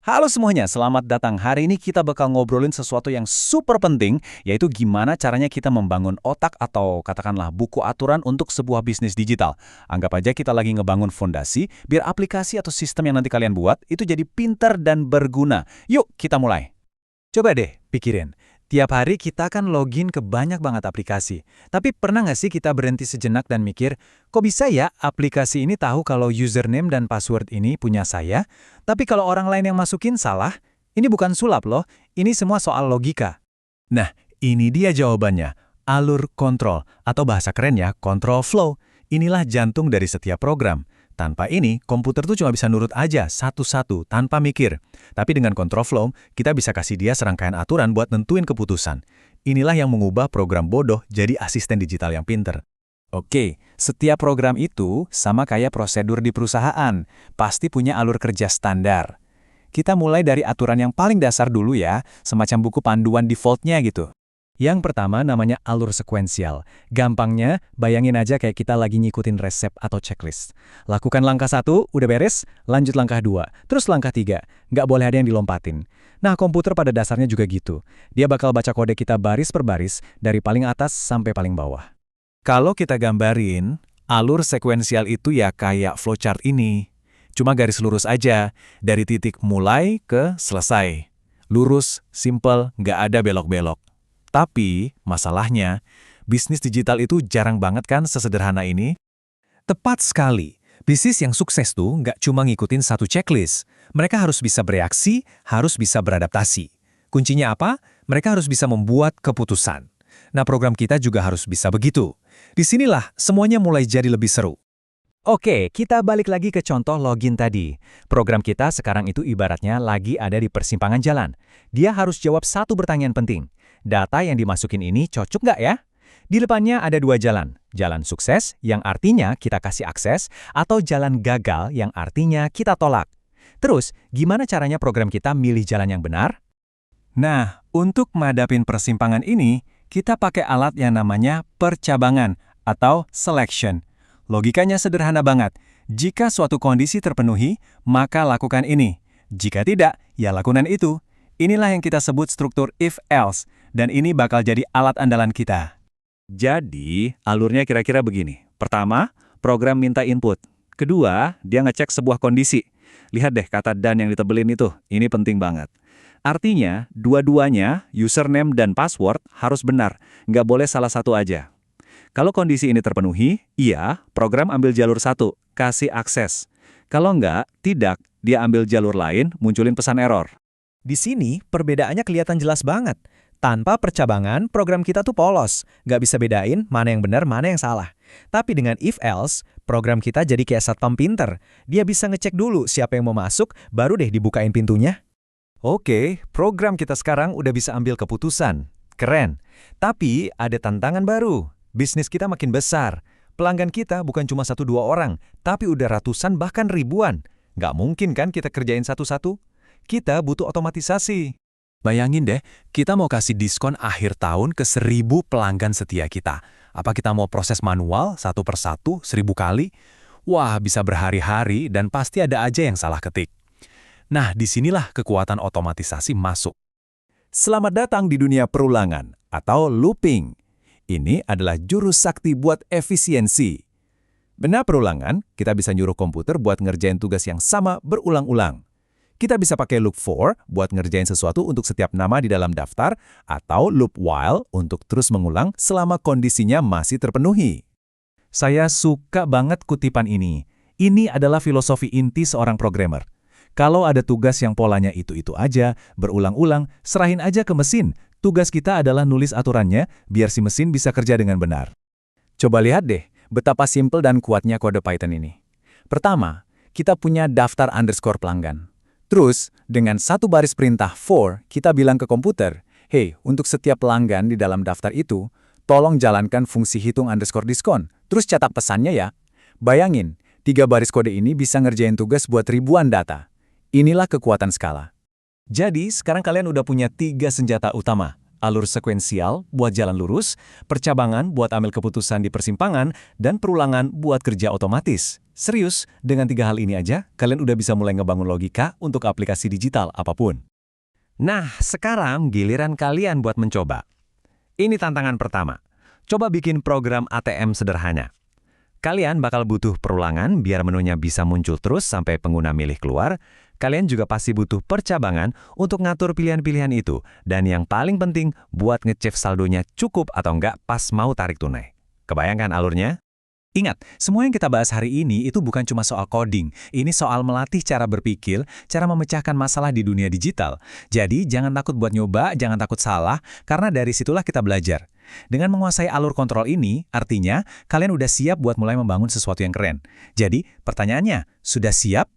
Halo semuanya, selamat datang. Hari ini kita bakal ngobrolin sesuatu yang super penting, yaitu gimana caranya kita membangun otak atau katakanlah buku aturan untuk sebuah bisnis digital. Anggap aja kita lagi ngebangun fondasi, biar aplikasi atau sistem yang nanti kalian buat itu jadi pintar dan berguna. Yuk, kita mulai. Coba deh pikirin, tiap hari kita kan login ke banyak banget aplikasi. Tapi pernah nggak sih kita berhenti sejenak dan mikir, kok bisa ya aplikasi ini tahu kalau username dan password ini punya saya, tapi kalau orang lain yang masukin salah? Ini bukan sulap loh, ini semua soal logika. Nah, ini dia jawabannya. Alur kontrol, atau bahasa kerennya control flow. Inilah jantung dari setiap program. Tanpa ini, komputer tuh cuma bisa nurut aja satu-satu tanpa mikir. Tapi dengan control flow, kita bisa kasih dia serangkaian aturan buat nentuin keputusan. Inilah yang mengubah program bodoh jadi asisten digital yang pinter. Oke, setiap program itu sama kayak prosedur di perusahaan, pasti punya alur kerja standar. Kita mulai dari aturan yang paling dasar dulu ya, semacam buku panduan defaultnya gitu. Yang pertama namanya alur sekuensial. Gampangnya, bayangin aja kayak kita lagi ngikutin resep atau checklist. Lakukan langkah 1, udah beres, lanjut langkah 2, terus langkah 3. Nggak boleh ada yang dilompatin. Nah, komputer pada dasarnya juga gitu. Dia bakal baca kode kita baris per baris, dari paling atas sampai paling bawah. Kalau kita gambarin, alur sekuensial itu ya kayak flowchart ini. Cuma garis lurus aja, dari titik mulai ke selesai. Lurus, simple, nggak ada belok-belok. Tapi, masalahnya, bisnis digital itu jarang banget kan sesederhana ini? Tepat sekali. Bisnis yang sukses tuh nggak cuma ngikutin satu checklist. Mereka harus bisa bereaksi, harus bisa beradaptasi. Kuncinya apa? Mereka harus bisa membuat keputusan. Nah, program kita juga harus bisa begitu. Disinilah semuanya mulai jadi lebih seru. Oke, kita balik lagi ke contoh login tadi. Program kita sekarang itu ibaratnya lagi ada di persimpangan jalan. Dia harus jawab satu pertanyaan penting. Data yang dimasukin ini cocok nggak ya? Di depannya ada 2 jalan. Jalan sukses, yang artinya kita kasih akses, atau jalan gagal, yang artinya kita tolak. Terus, gimana caranya program kita milih jalan yang benar? Nah, untuk madapin persimpangan ini, kita pakai alat yang namanya percabangan atau selection. Logikanya sederhana banget. Jika suatu kondisi terpenuhi, maka lakukan ini. Jika tidak, ya lakukan itu. Inilah yang kita sebut struktur if-else, dan ini bakal jadi alat andalan kita. Jadi, alurnya kira-kira begini. Pertama, program minta input. Kedua, dia ngecek sebuah kondisi. Lihat deh kata dan yang ditebelin itu, ini penting banget. Artinya, dua-duanya, username dan password harus benar, nggak boleh salah satu aja. Kalau kondisi ini terpenuhi, iya, program ambil jalur 1, kasih akses. Kalau nggak, tidak, dia ambil jalur lain, munculin pesan error. Di sini, perbedaannya kelihatan jelas banget. Tanpa percabangan, program kita tuh polos. Nggak bisa bedain mana yang benar, mana yang salah. Tapi dengan if-else, program kita jadi kayak satpam pinter. Dia bisa ngecek dulu siapa yang mau masuk, baru deh dibukain pintunya. Oke, program kita sekarang udah bisa ambil keputusan. Keren. Tapi ada tantangan baru. Bisnis kita makin besar. Pelanggan kita bukan cuma 1-2 orang, tapi udah ratusan bahkan ribuan. Nggak mungkin kan kita kerjain satu-satu? Kita butuh otomatisasi. Bayangin deh, kita mau kasih diskon akhir tahun ke 1.000 pelanggan setia kita. Apa kita mau proses manual satu persatu 1.000 kali? Wah, bisa berhari-hari dan pasti ada aja yang salah ketik. Nah, disinilah kekuatan otomatisasi masuk. Selamat datang di dunia perulangan atau looping. Ini adalah jurus sakti buat efisiensi. Benar perulangan, kita bisa nyuruh komputer buat ngerjain tugas yang sama berulang-ulang. Kita bisa pakai loop for buat ngerjain sesuatu untuk setiap nama di dalam daftar, atau loop while untuk terus mengulang selama kondisinya masih terpenuhi. Saya suka banget kutipan ini. Ini adalah filosofi inti seorang programmer. Kalau ada tugas yang polanya itu-itu aja, berulang-ulang, serahin aja ke mesin. Tugas kita adalah nulis aturannya, biar si mesin bisa kerja dengan benar. Coba lihat deh, betapa simpel dan kuatnya kode Python ini. Pertama, kita punya daftar underscore pelanggan. Terus, dengan satu baris perintah for, kita bilang ke komputer, hey, untuk setiap pelanggan di dalam daftar itu, tolong jalankan fungsi hitung underscore diskon. Terus catat pesannya ya. Bayangin, 3 baris kode ini bisa ngerjain tugas buat ribuan data. Inilah kekuatan skala. Jadi, sekarang kalian udah punya 3 senjata utama. Alur sekuensial buat jalan lurus, percabangan buat ambil keputusan di persimpangan, dan perulangan buat kerja otomatis. Serius, dengan 3 hal ini aja, kalian udah bisa mulai ngebangun logika untuk aplikasi digital apapun. Nah, sekarang giliran kalian buat mencoba. Ini tantangan pertama. Coba bikin program ATM sederhana. Kalian bakal butuh perulangan biar menunya bisa muncul terus sampai pengguna milih keluar. Kalian juga pasti butuh percabangan untuk ngatur pilihan-pilihan itu. Dan yang paling penting, buat ngecek saldonya cukup atau enggak pas mau tarik tunai. Kebayangkan alurnya? Ingat, semua yang kita bahas hari ini itu bukan cuma soal coding. Ini soal melatih cara berpikir, cara memecahkan masalah di dunia digital. Jadi, jangan takut buat nyoba, jangan takut salah, karena dari situlah kita belajar. Dengan menguasai alur kontrol ini, artinya kalian udah siap buat mulai membangun sesuatu yang keren. Jadi, pertanyaannya, sudah siap